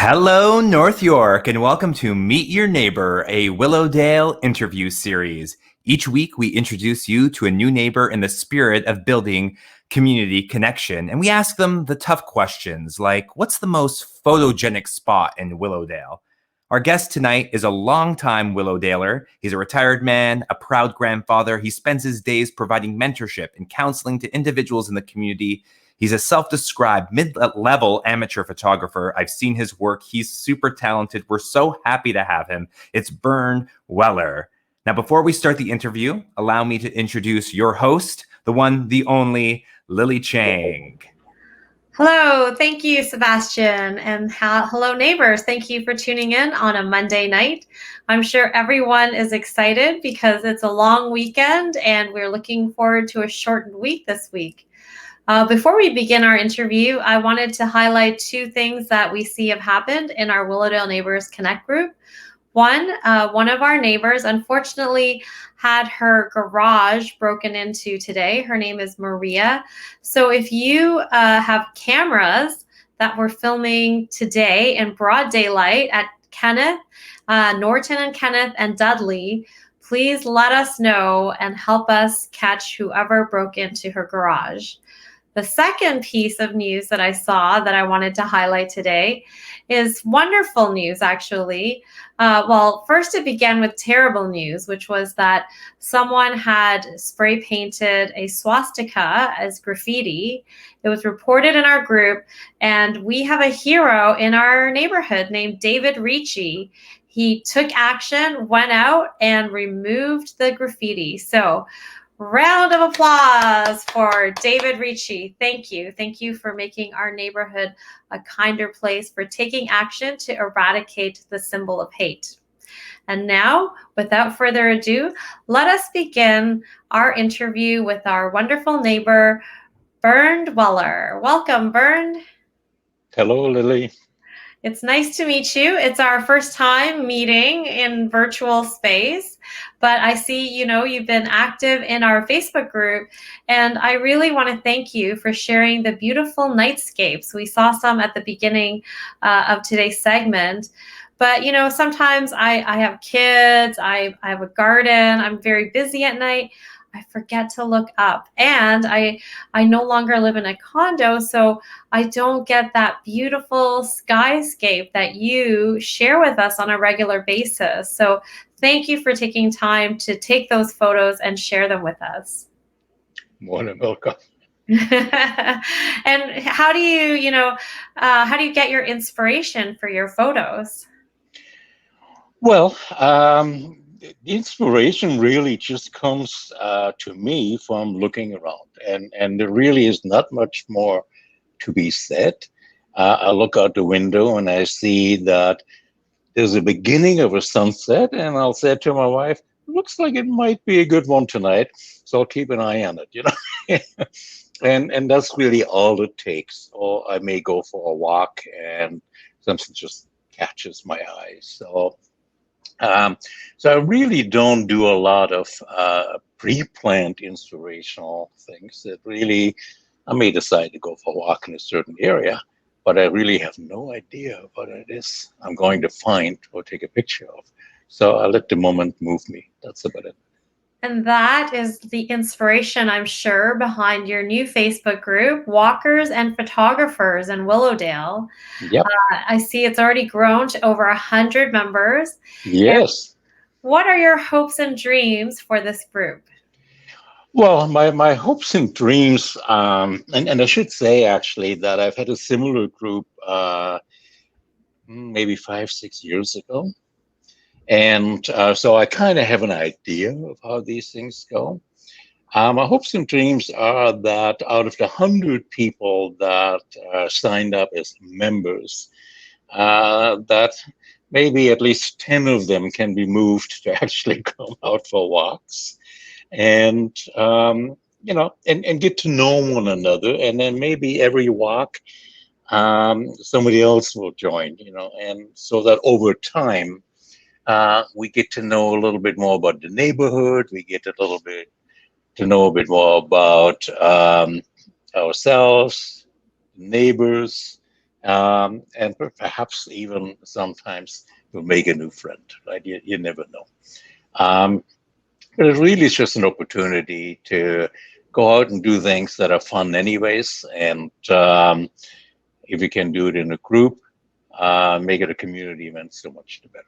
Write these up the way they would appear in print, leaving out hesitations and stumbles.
Hello, North York, and welcome to Meet Your Neighbor, a Willowdale interview series. Each week, we introduce you to a new neighbor in the spirit of building community connection, and we ask them the tough questions like, what's the most photogenic spot in Willowdale? Our guest tonight is a longtime Willowdaler. He's a retired man, a proud grandfather. He spends his days providing mentorship and counseling to individuals in the community. He's a self-described mid-level amateur photographer. I've seen his work. He's super talented. We're so happy to have him. It's Bernd Weller. Now, before we start the interview, allow me to introduce your host, the one, the only, Lily Chang. Hello, thank you, Sebastian, and hello, neighbors. Thank you for tuning in on a Monday night. I'm sure everyone is excited because it's a long weekend and we're looking forward to a shortened week this week. Before we begin our interview, I wanted to highlight two things that we see have happened in our Willowdale Neighbors Connect group. One of our neighbors unfortunately had her garage broken into today. Her name is Maria. So if you have cameras that were filming today in broad daylight at Kenneth, Norton and Kenneth and Dudley, please let us know and help us catch whoever broke into her garage. The second piece of news that I saw that I wanted to highlight today is wonderful news, actually. Well, first it began with terrible news, which was that someone had spray painted a swastika as graffiti. It was reported in our group, and we have a hero in our neighborhood named David Ricci. He took action, went out, and removed the graffiti. So, round of applause for David Ricci. Thank you. Thank you for making our neighborhood a kinder place, for taking action to eradicate the symbol of hate. And now, without further ado, let us begin our interview with our wonderful neighbor, Bernd Weller. Welcome, Bernd. Hello, Lily. It's nice to meet you. It's our first time meeting in virtual space, but I see, you've been active in our Facebook group, and I really want to thank you for sharing the beautiful nightscapes. We saw some at the beginning of today's segment, but, sometimes I have kids, I have a garden, I'm very busy at night. I forget to look up, and I no longer live in a condo, so I don't get that beautiful skyscape that you share with us on a regular basis. So thank you for taking time to take those photos and share them with us. More than welcome. And how do you get your inspiration for your photos? Well, the inspiration really just comes to me from looking around, and there really is not much more to be said. I look out the window and I see that there's a beginning of a sunset, and I'll say to my wife, looks like it might be a good one tonight, so I'll keep an eye on it, and that's really all it takes. Or I may go for a walk and something just catches my eye. So I really don't do a lot of pre-planned inspirational things. I may decide to go for a walk in a certain area, but I really have no idea what it is I'm going to find or take a picture of. So I let the moment move me. That's about it. And that is the inspiration, I'm sure, behind your new Facebook group, Walkers and Photographers in Willowdale. Yep. I see it's already grown to over 100 members. Yes. And what are your hopes and dreams for this group? Well, my hopes and dreams, and I should say actually that I've had a similar group maybe 5-6 years ago. And so I kind of have an idea of how these things go. My hopes and dreams are that out of the 100 people that signed up as members, that maybe at least 10 of them can be moved to actually come out for walks and, and get to know one another. And then maybe every walk, somebody else will join, and so that over time, we get to know a little bit more about the neighborhood. We get to know a bit more about ourselves, neighbors, and perhaps even sometimes you'll make a new friend, right? You never know. Um, but it really is just an opportunity to go out and do things that are fun anyways. And if you can do it in a group, make it a community event, so much the better.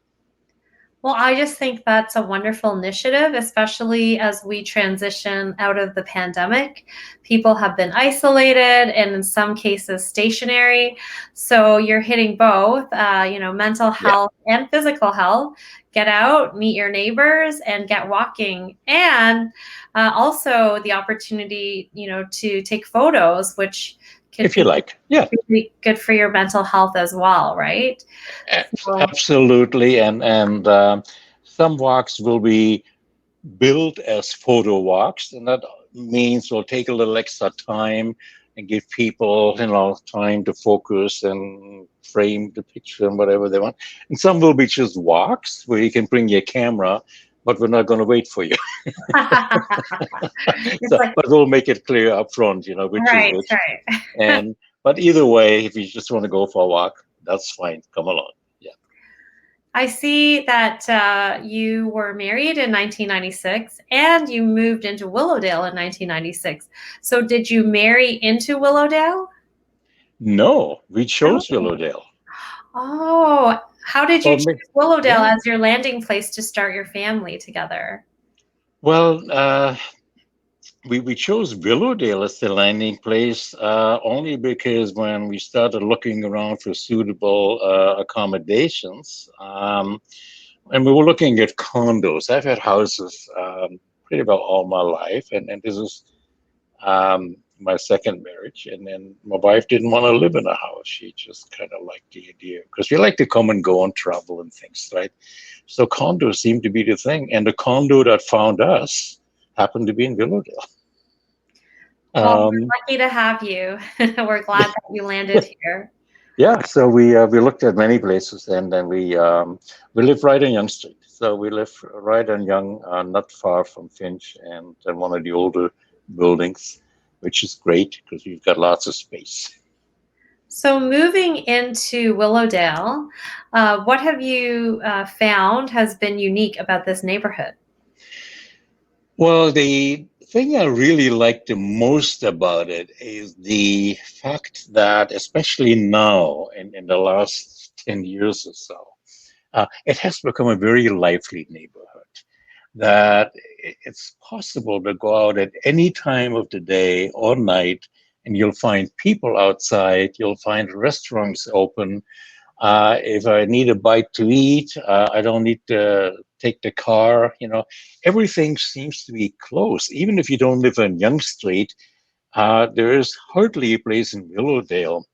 Well, I just think that's a wonderful initiative, especially as we transition out of the pandemic. People have been isolated and in some cases stationary. So you're hitting both, mental health and physical health. Get out, meet your neighbors, and get walking. And also the opportunity, to take photos, which can If you like, yeah. be good for your mental health as well, right? So, Absolutely. And some walks will be billed as photo walks, and that means we'll take a little extra time and give people, time to focus and frame the picture and whatever they want. And some will be just walks where you can bring your camera, but we're not going to wait for you. But we'll make it clear up front, which right, is which. right. But either way, if you just want to go for a walk, that's fine. Come along. Yeah. I see that you were married in 1996 and you moved into Willowdale in 1996. So did you marry into Willowdale? No, we chose Willowdale. Oh, how did you choose Willowdale Yeah. as your landing place to start your family together? Well, we chose Willowdale as the landing place only because when we started looking around for suitable accommodations, and we were looking at condos. I've had houses pretty well all my life, and this is my second marriage. And then my wife didn't want to live in a house. She just kind of liked the idea because we like to come and go and travel and things, right? So condos seemed to be the thing. And the condo that found us happened to be in Willowdale. Well, we're lucky to have you. We're glad that you landed here. Yeah, so we looked at many places, and then we live right on Young Street. So we live right on Young, not far from Finch, and one of the older buildings, which is great because we've got lots of space. So moving into Willowdale, what have you found has been unique about this neighborhood? Well, the thing I really like the most about it is the fact that, especially now in the last 10 years or so, it has become a very lively neighborhood. That it's possible to go out at any time of the day or night and you'll find people outside, you'll find restaurants open. If I need a bite to eat, I don't need to take the car. Everything seems to be close. Even if you don't live on Young Street, there is hardly a place in Willowdale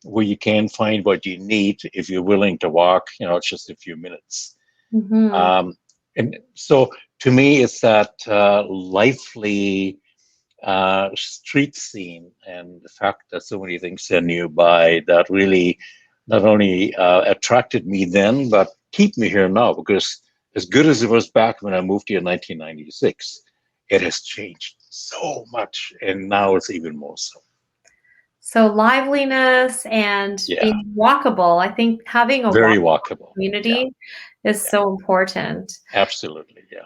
where you can find what you need if you're willing to walk, just a few minutes. Mm-hmm. And so to me, it's that lively street scene and the fact that so many things are nearby that really not only attracted me then, but keep me here now, because as good as it was back when I moved here in 1996, it has changed so much, and now it's even more so. So liveliness and being walkable. I think having a very walkable community is so important. Absolutely, yeah.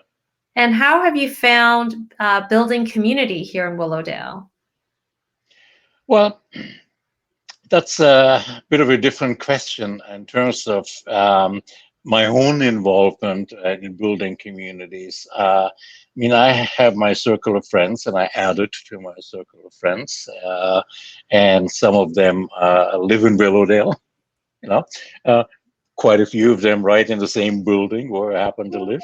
And how have you found building community here in Willowdale? Well, that's a bit of a different question in terms of my own involvement in building communities. I have my circle of friends, and I added to my circle of friends, and some of them live in Willowdale. Quite a few of them right in the same building where I happen to live.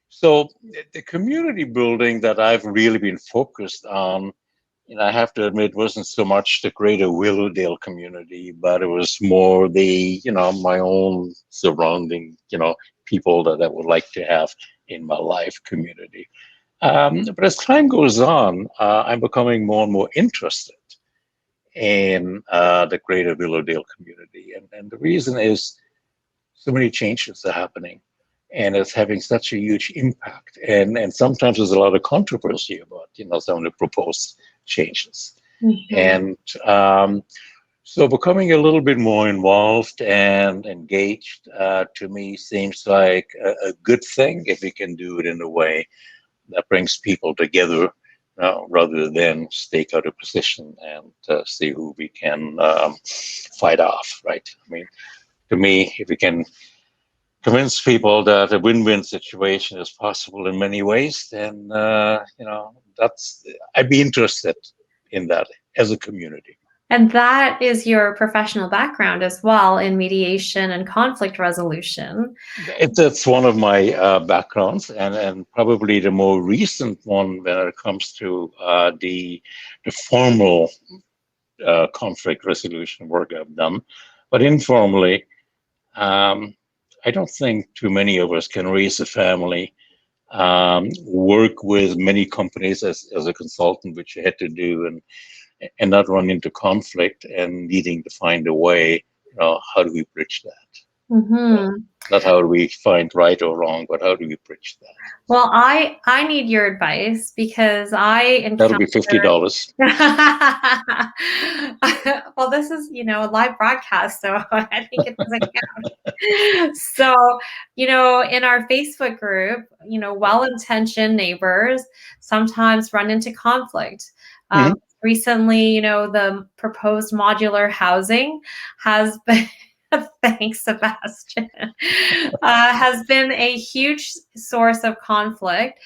So the community building that I've really been focused on, I have to admit, wasn't so much the greater Willowdale community, but it was more the, my own surrounding, people that I would like to have in my life community. But as time goes on, I'm becoming more and more interested in the greater Willowdale community. And the reason is so many changes are happening, and it's having such a huge impact. And sometimes there's a lot of controversy about, some of the proposed changes. Mm-hmm. And So becoming a little bit more involved and engaged to me seems like a good thing if we can do it in a way that brings people together rather than stake out a position and see who we can fight off, right? I mean, to me, if we can convince people that a win-win situation is possible in many ways, then that's I'd be interested in that as a community. And that is your professional background as well in mediation and conflict resolution. It's one of my backgrounds, and probably the more recent one when it comes to the formal conflict resolution work I've done. But informally, I don't think too many of us can raise a family, work with many companies as a consultant, which you had to do, and not run into conflict and needing to find a way, how do we bridge that? Mm-hmm. Not how do we find right or wrong, but how do we bridge that? Well, I need your advice because I That'll encountered. be $50. Well, this is, a live broadcast, so I think it doesn't count. So, in our Facebook group, well-intentioned neighbors sometimes run into conflict. Mhm. Recently, the proposed modular housing has been, thanks, Sebastian, has been a huge source of conflict.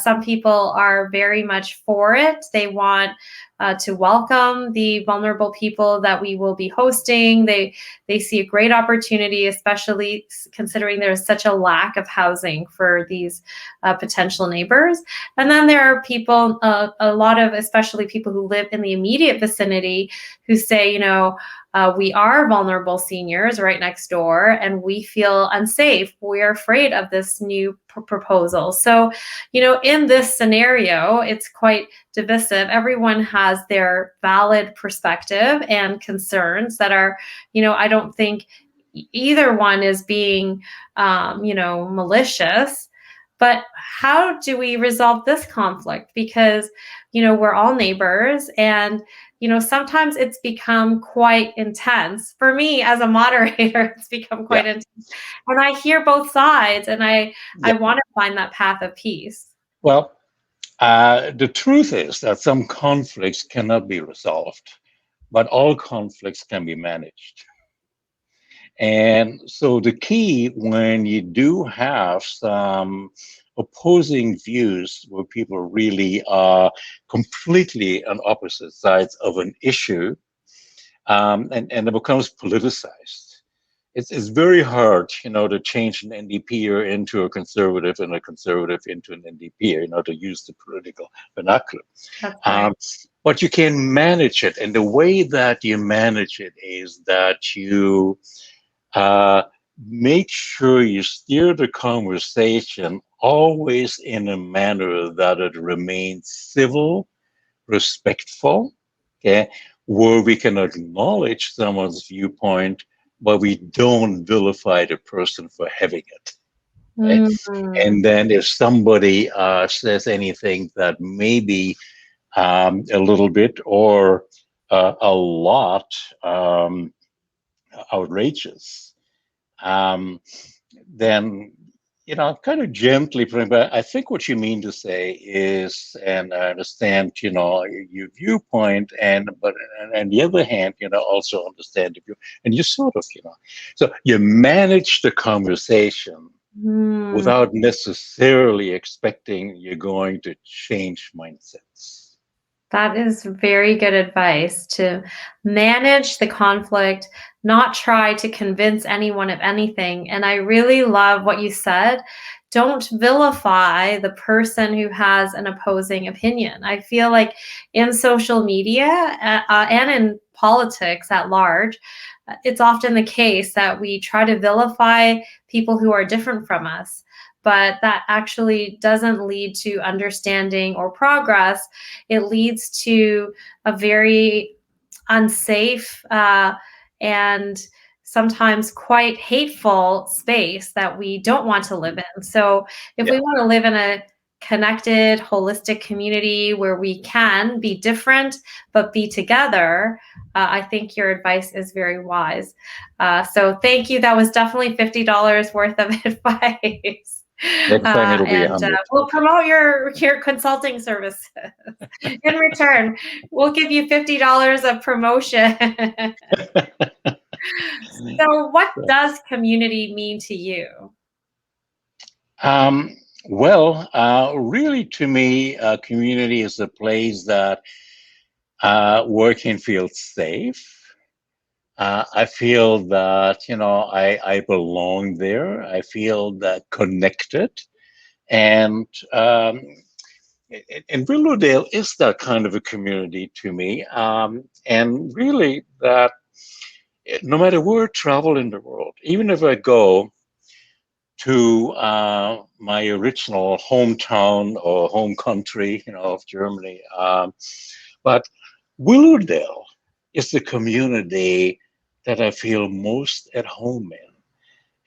Some people are very much for it. They want to welcome the vulnerable people that we will be hosting. They see a great opportunity, especially considering there's such a lack of housing for these potential neighbors. And then there are people, a lot of, especially people who live in the immediate vicinity, who say, we are vulnerable seniors right next door, and we feel unsafe. We're afraid of this new proposal. So, in this scenario, it's quite divisive. Everyone has their valid perspective and concerns that are, I don't think either one is being, malicious. But how do we resolve this conflict? Because, we're all neighbors, and sometimes it's become quite intense. For me as a moderator, it's become quite intense. And I hear both sides, and I want to find that path of peace. Well, the truth is that some conflicts cannot be resolved, but all conflicts can be managed. And so the key when you do have some opposing views where people really are completely on opposite sides of an issue, and it becomes politicized. It's very hard, to change an NDPer into a conservative and a conservative into an NDPer, to use the political vernacular. That's right. But you can manage it. And the way that you manage it is that you make sure you steer the conversation always in a manner that it remains civil, respectful, okay, where we can acknowledge someone's viewpoint, but we don't vilify the person for having it. Right? Mm-hmm. And then if somebody says anything that maybe a little bit or a lot outrageous, then kind of gently, but I think what you mean to say is, and I understand, your viewpoint, but on the other hand, also understand if you, and you sort of, so you manage the conversation without necessarily expecting you're going to change mindsets. That is very good advice, to manage the conflict, not try to convince anyone of anything. And I really love what you said. Don't vilify the person who has an opposing opinion. I feel like in social media and in politics at large, it's often the case that we try to vilify people who are different from us, but that actually doesn't lead to understanding or progress. It leads to a very unsafe and sometimes quite hateful space that we don't want to live in. So if we want to live in a connected, holistic community where we can be different but be together, I think your advice is very wise. So thank you. That was definitely $50 worth of advice. Next time it'll be And 100. we'll promote your consulting services. In return, we'll give you $50 of promotion. So what does community mean to you? Really, to me, community is a place that where I can feel safe. I feel that, I belong there. I feel that connected. And Willowdale is that kind of a community to me. And really, that no matter where I travel in the world, even if I go to my original hometown or home country, of Germany, but Willowdale is the community that I feel most at home in.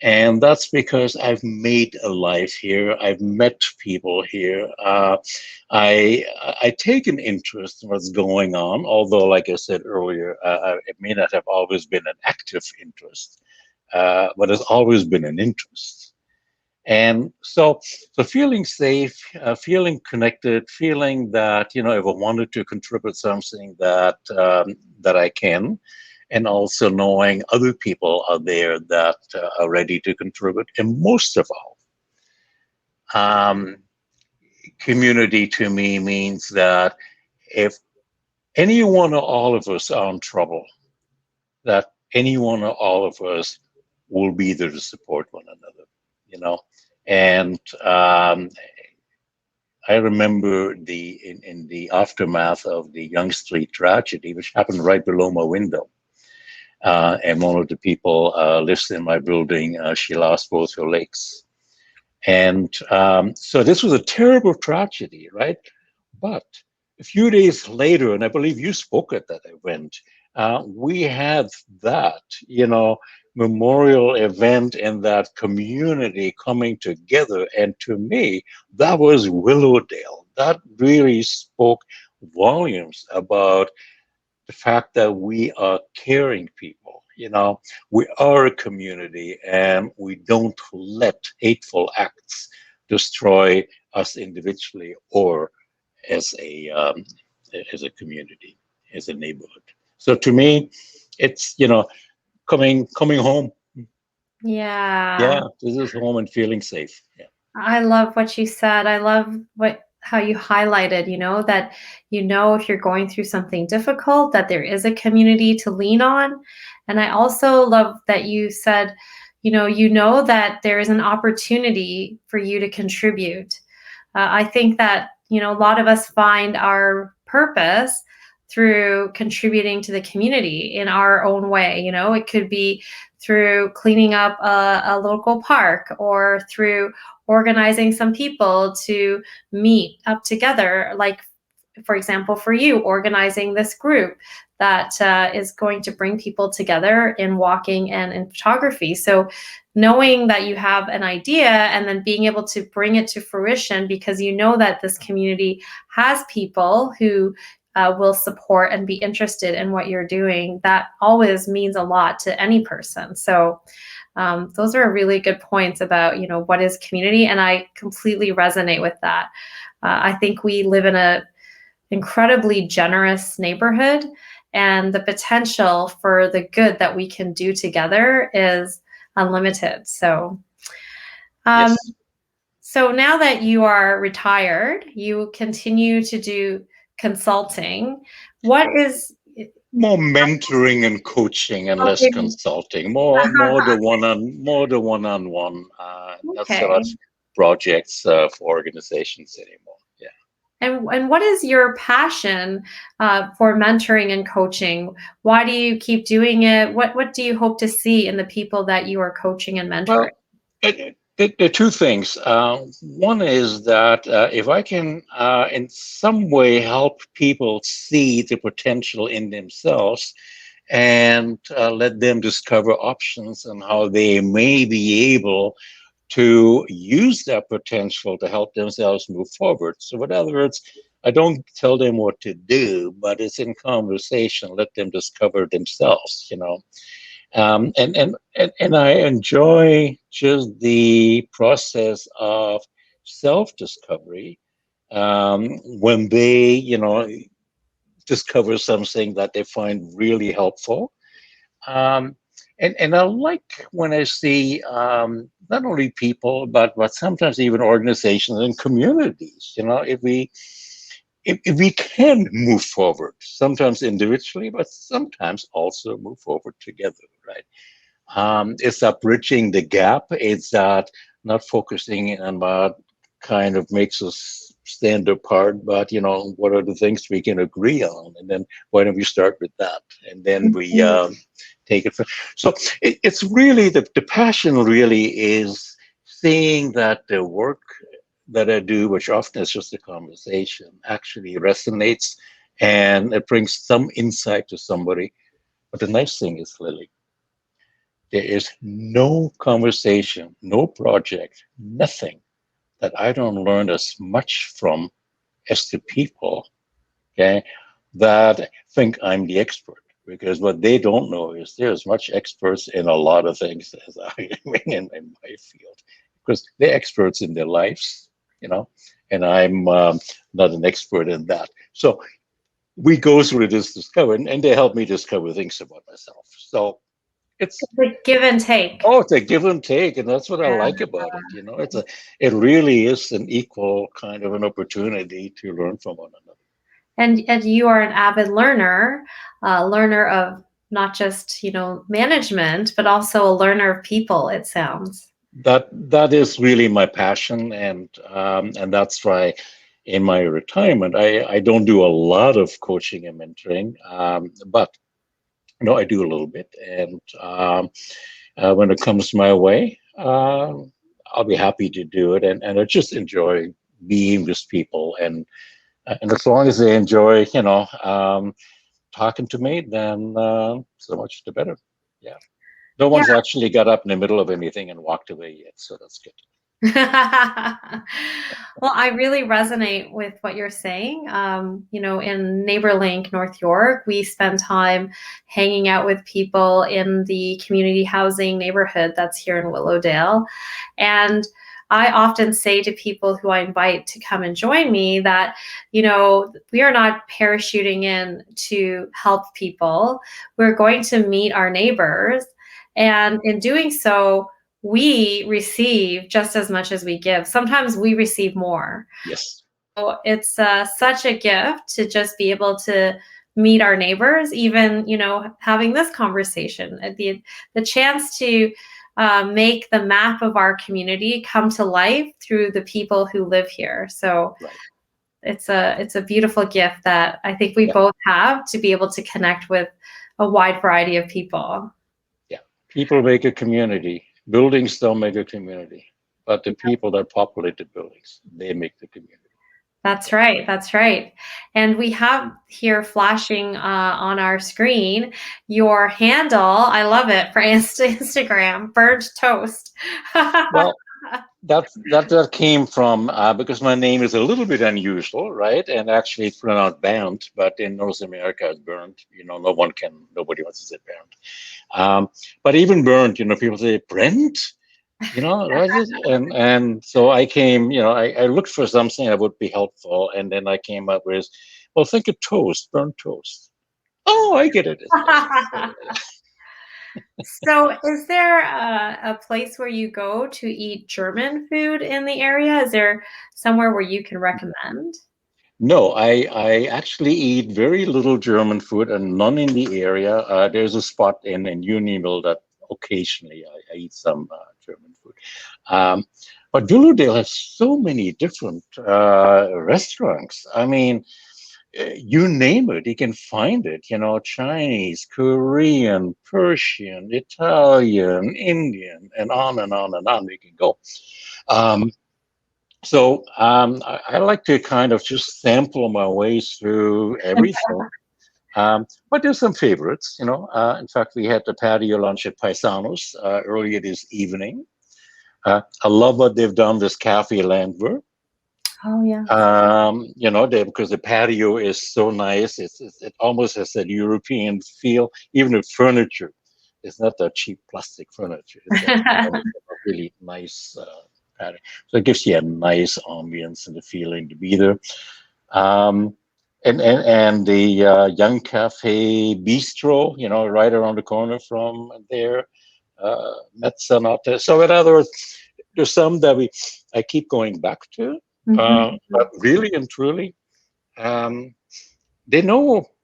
And that's because I've made a life here. I've met people here. I take an interest in what's going on, although, like I said earlier, it may not have always been an active interest, but it's always been an interest. And so feeling safe, feeling connected, feeling that, if I wanted to contribute something that I can, and also knowing other people are there that are ready to contribute. And most of all, community to me means that if any one or all of us are in trouble, that any one or all of us will be there to support one another, And I remember in the aftermath of the Young Street tragedy, which happened right below my window. And one of the people lives in my building. She lost both her legs. And so this was a terrible tragedy, right? But a few days later, and I believe you spoke at that event, we had that, memorial event and that community coming together. And to me, that was Willowdale. That really spoke volumes about the fact that we are caring people, we are a community, and we don't let hateful acts destroy us individually or as a community, as a neighborhood. So to me, it's coming home. Yeah. This is home and feeling safe. Yeah. I love what you said. I love how you highlighted, that if you're going through something difficult, that there is a community to lean on. And I also love that you said, that there is an opportunity for you to contribute. I think that, a lot of us find our purpose through contributing to the community in our own way. It could be through cleaning up a local park, or through organizing some people to meet up together, like, for example, for you, organizing this group that is going to bring people together in walking and in photography. So knowing that you have an idea and then being able to bring it to fruition, because that this community has people who will support and be interested in what you're doing, that always means a lot to any person. So those are really good points about, what is community. And I completely resonate with that. I think we live in a incredibly generous neighborhood, and the potential for the good that we can do together is unlimited. So, Yes. So now that you are retired, you continue to do consulting. What is More mentoring and coaching and less consulting. More the one-on-one. Not so much projects for organizations anymore. Yeah. And what is your passion for mentoring and coaching? Why do you keep doing it? What do you hope to see in the people that you are coaching and mentoring? Well, there are two things. One is that if I can in some way help people see the potential in themselves and let them discover options and how they may be able to use that potential to help themselves move forward. So in other words, I don't tell them what to do, but it's in conversation, let them discover themselves, and I enjoy just the process of self-discovery when they, discover something that they find really helpful. Um, and I like when I see not only people, but sometimes even organizations and communities. If we can move forward, sometimes individually, but sometimes also move forward together, right? It's that bridging the gap. It's that not focusing on what kind of makes us stand apart, but what are the things we can agree on, and then why don't we start with that, and then we take it from. So it's really the passion. Really is seeing that the work that I do, which often is just a conversation, actually resonates, and it brings some insight to somebody. But the nice thing is, Lily, there is no conversation, no project, nothing that I don't learn as much from as the people, okay, that think I'm the expert. Because what they don't know is there's much experts in a lot of things as I am in my field. Because they're experts in their lives, and I'm not an expert in that. So we go through this discovery, and they help me discover things about myself. So it's like give and take. Oh, it's a give and take, and that's what I like about it. It really is an equal kind of an opportunity to learn from one another. And you are an avid learner, learner of not just management, but also a learner of people. It sounds. That is really my passion, and that's why in my retirement I don't do a lot of coaching and mentoring, but I do a little bit, and when it comes my way, I'll be happy to do it, and I just enjoy being with people, and as long as they enjoy, talking to me, then so much the better. Yeah. No Yeah. one's actually got up in the middle of anything and walked away yet, so that's good. Well, I really resonate with what you're saying. In Neighbor Link, North York, we spend time hanging out with people in the community housing neighborhood that's here in Willowdale. And I often say to people who I invite to come and join me that, we are not parachuting in to help people. We're going to meet our neighbors. And in doing so, we receive just as much as we give. Sometimes we receive more. Yes. So it's such a gift to just be able to meet our neighbors, even, having this conversation, the chance to make the map of our community come to life through the people who live here. So Right. it's a beautiful gift that I think we both have, to be able to connect with a wide variety of people. Yeah. People make a community. Buildings don't make a community, but the people that populate the buildings, they make the community. That's right. That's right. And we have here flashing on our screen your handle. I love it, for Instagram, Bernd Toast. Well, that came from because my name is a little bit unusual, right? And actually it's pronounced Bernd, but in North America it's Bernd. Nobody wants to say Bernd. But even Bernd, people say Brent, right? And so I came, I looked for something that would be helpful, and then I came up with, well, think of toast, burnt toast. Oh, I get it. So is there a place where you go to eat German food in the area? Is there somewhere where you can recommend? No, I actually eat very little German food and none in the area. There's a spot in Uniqueness that occasionally I eat some German food. But Willowdale has so many different restaurants. I mean, you name it, you can find it, Chinese, Korean, Persian, Italian, Indian, and on and on and on we can go. So I like to kind of just sample my way through everything. But there's some favorites, In fact, we had the patio lunch at Paisanos earlier this evening. I love what they've done with Cafe Landwehr. Oh yeah. Because the patio is so nice. It almost has that European feel. Even the furniture, it's not that cheap plastic furniture. It's a really nice patio. So it gives you a nice ambience and the feeling to be there. And the Young Cafe Bistro, right around the corner from there, Mezzanotte. So in other words, there's some that I keep going back to. But really and truly, the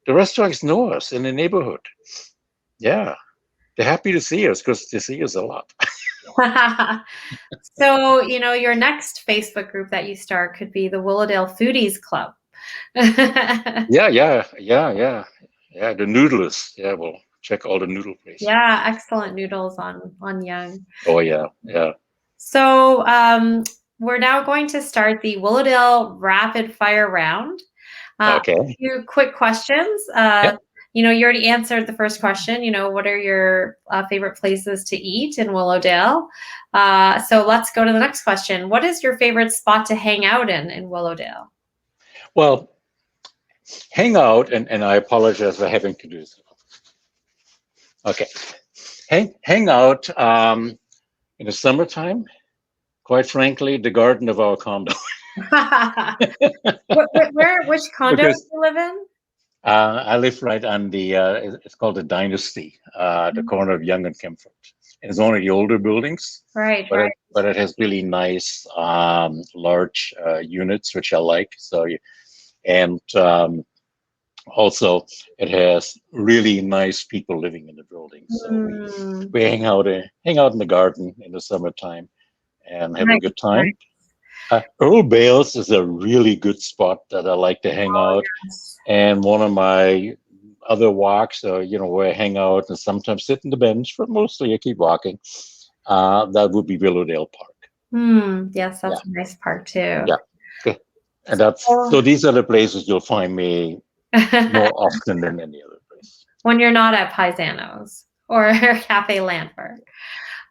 restaurants know us in the neighborhood. Yeah, they're happy to see us because they see us a lot. So, your next Facebook group that you start could be the Willowdale Foodies Club. Yeah. The noodlers. Yeah, we'll check all the noodle places. Yeah, excellent noodles on Young. Oh yeah. So we're now going to start the Willowdale Rapid Fire Round. Okay. A few quick questions. You already answered the first question. What are your favorite places to eat in Willowdale? So let's go to the next question. What is your favorite spot to hang out in Willowdale? Well, hang out, and I apologize for having to do this. Okay. Hang out in the summertime, quite frankly, the garden of our condo. Which condo do you live in? I live right on the, it's called the Dynasty, the corner of Young and Kempford. And it's only the older buildings. Right. But it has really nice, large units, which I like. Also, it has really nice people living in the building. So we hang out in the garden in the summertime and have a good time. Earl Bales is a really good spot that I like to hang out. Yes. And one of my other walks, where I hang out and sometimes sit on the bench, but mostly I keep walking. That would be Willowdale Park. Yes, that's a nice park too. Yeah. Okay. And so these are the places you'll find me more often than any other place. When you're not at Paisano's or Cafe Landwehr.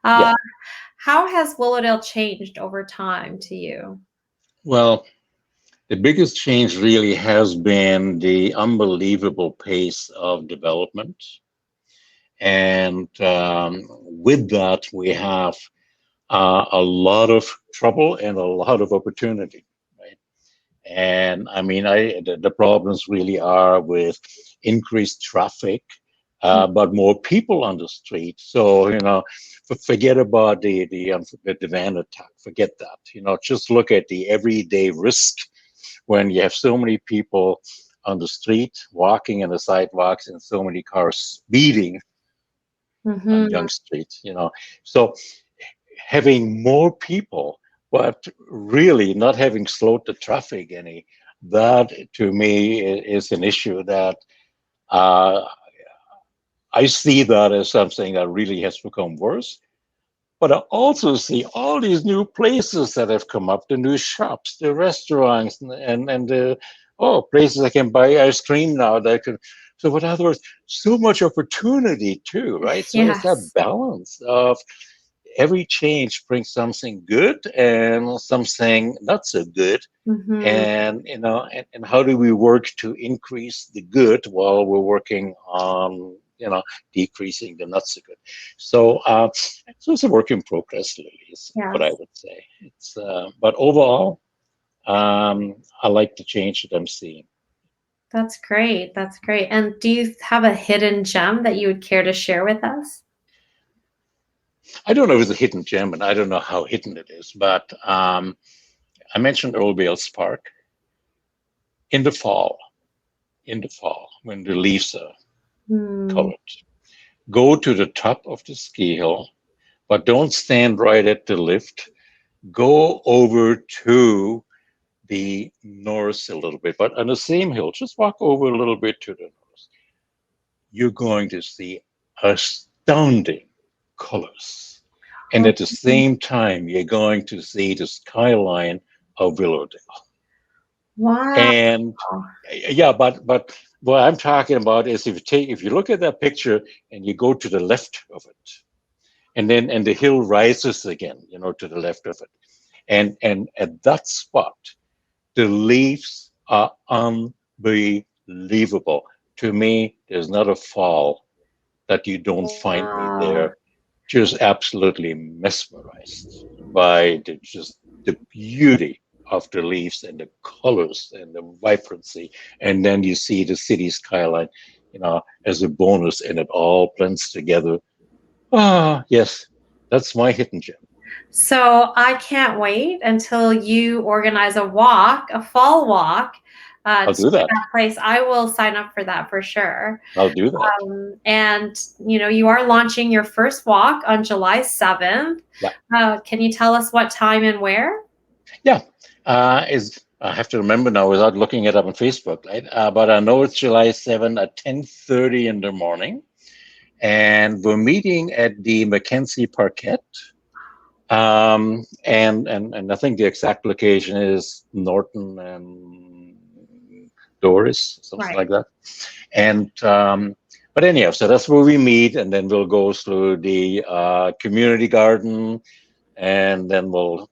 How has Willowdale changed over time to you? Well, the biggest change really has been the unbelievable pace of development. And with that, we have a lot of trouble and a lot of opportunity. And I mean, the problems really are with increased traffic, but more people on the street. So, forget about the van attack. Forget that. Just look at the everyday risk when you have so many people on the street, walking in the sidewalks, and so many cars speeding on Young Street. So having more people, but really not having slowed the traffic any, that to me is an issue that I see that as something that really has become worse. But I also see all these new places that have come up, the new shops, the restaurants, and the places I can buy ice cream now. So in other words, so much opportunity too, right? So it's that balance of every change brings something good and something not so good. And and how do we work to increase the good while we're working on decreasing the not so good? So it's a work in progress, Lily, is what I would say. It's but overall, I like the change that I'm seeing. That's great. And do you have a hidden gem that you would care to share with us? I don't know if it's a hidden gem, and I don't know how hidden it is, but I mentioned Earl Bales Park. In the fall, when the leaves are colored, go to the top of the ski hill, but don't stand right at the lift. Go over to the north a little bit, but on the same hill, just walk over a little bit to the north. You're going to see astounding colors. And at the same time, you're going to see the skyline of Willowdale. Wow. And but what I'm talking about is if you look at that picture and you go to the left of it, and the hill rises again, to the left of it. And at that spot, the leaves are unbelievable. To me, there's not a fall that you don't find me Wow. there, just absolutely mesmerized by the beauty of the leaves and the colors and the vibrancy. And then you see the city skyline, as a bonus, and it all blends together. Ah, yes, that's my hidden gem. So I can't wait until you organize a walk, a fall walk, I'll to do that. that place. I will sign up for that for sure. I'll do that. And you are launching your first walk on July 7th. Yeah. Can you tell us what time and where? Yeah. I have to remember now without looking it up on Facebook, right? But I know it's July 7 at 10:30 in the morning. And we're meeting at the Mackenzie Parquet. And I think the exact location is Norton and Doris, something Right. like that. And but anyhow, so that's where we meet, and then we'll go through the community garden, and then we'll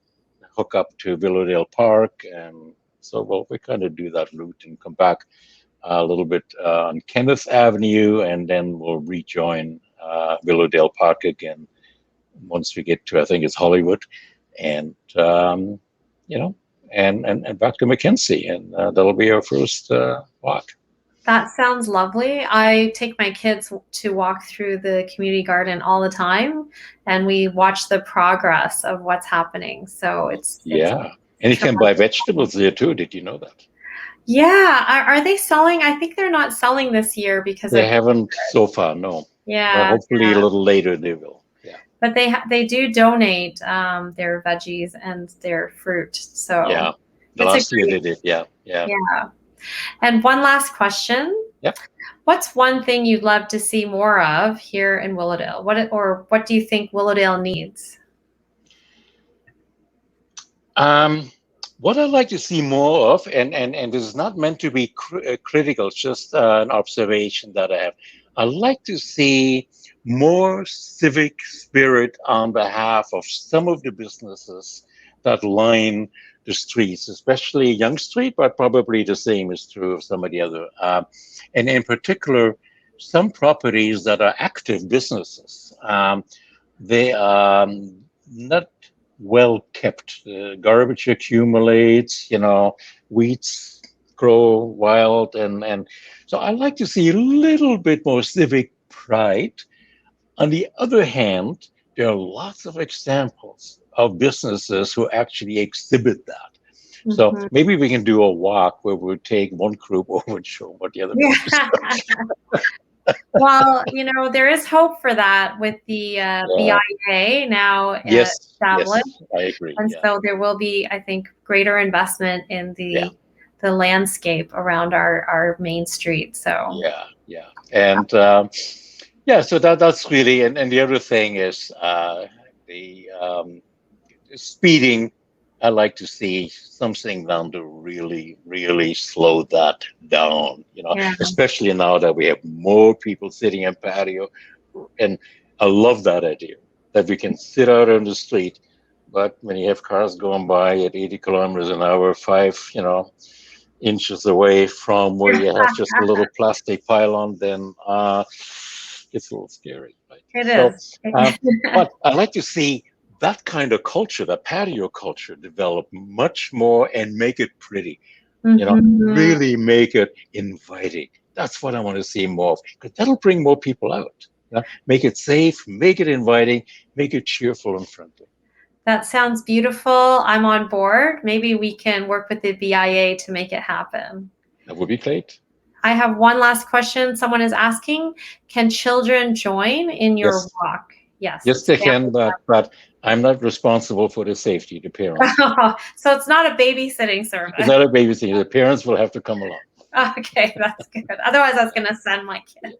hook up to Willowdale Park, and so we kind of do that route and come back a little bit on Kenneth Avenue, and then we'll rejoin Willowdale Park again once we get to, I think it's Hollywood, and and back to Mackenzie, and that'll be our first walk. That sounds lovely. I take my kids to walk through the community garden all the time, and we watch the progress of what's happening. So it's And you can buy vegetables there too. Did you know that? Yeah. Are they selling? I think they're not selling this year because they haven't so far. No. Yeah. But hopefully a little later they will. Yeah. But they do donate their veggies and their fruit. So yeah, the last year they did. Yeah. And one last question. Yep. What's one thing you'd love to see more of here in Willowdale? What do you think Willowdale needs? What I'd like to see more of, and this is not meant to be critical, it's just an observation that I have. I'd like to see more civic spirit on behalf of some of the businesses that line the streets, especially Young Street, but probably the same is true of some of the other. And in particular, some properties that are active businesses. They are not well kept. Garbage accumulates, weeds grow wild. And so I like to see a little bit more civic pride. On the other hand, there are lots of examples of businesses who actually exhibit that. Mm-hmm. So maybe we can do a walk where we take one group over and show what the other Well, there is hope for that with the BIA now established. Yes, I agree. And so there will be, I think, greater investment in the landscape around our main street. So yeah. And so that's really, and the other thing is the speeding. I like to see something done to really, really slow that down, especially now that we have more people sitting in patio. And I love that idea that we can sit out on the street, but when you have cars going by at 80 kilometers an hour, 5, inches away from where you have just a little plastic pylon, then it's a little scary. Right? It is. But I like to see that kind of culture, that patio culture, develop much more and make it pretty. Really make it inviting. That's what I want to see more of, because that'll bring more people out. Make it safe, make it inviting, make it cheerful and friendly. That sounds beautiful. I'm on board. Maybe we can work with the BIA to make it happen. That would be great. I have one last question. Someone is asking, can children join in your walk? Yes, they can, but I'm not responsible for the safety, the parents. So it's not a babysitting service. It's not a babysitting. The parents will have to come along. Okay, that's good. Otherwise, I was going to send my kid.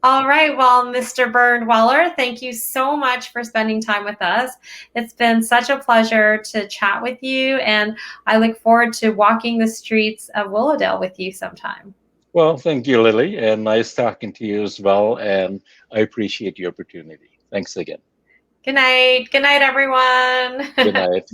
All right. Well, Mr. Bernd Weller, thank you so much for spending time with us. It's been such a pleasure to chat with you, and I look forward to walking the streets of Willowdale with you sometime. Well, thank you, Lily, and nice talking to you as well, and I appreciate the opportunity. Thanks again. Good night. Good night, everyone. Good night.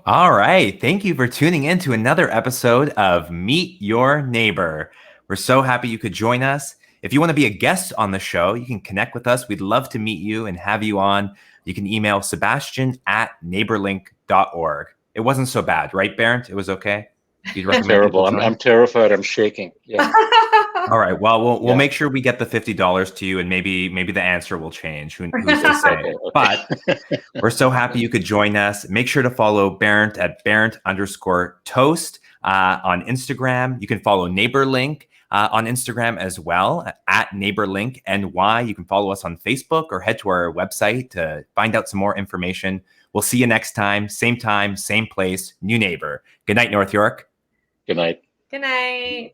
All right. Thank you for tuning in to another episode of Meet Your Neighbor. We're so happy you could join us. If you want to be a guest on the show, you can connect with us. We'd love to meet you and have you on. You can email sebastian@neighborlink.org. It wasn't so bad, right, Bernd? It was okay? You'd recommend Terrible. people join? I'm terrified. I'm shaking. Yeah. All right. Well, we'll Yeah. make sure we get the $50 to you, and maybe the answer will change. Who's to say? Okay. But we're so happy you could join us. Make sure to follow Bernd at Bernd_toast on Instagram. You can follow NeighborLink on Instagram as well at NeighborLinkNY. You can follow us on Facebook or head to our website to find out some more information. We'll see you next time, same place, new neighbor. Good night, North York. Good night. Good night.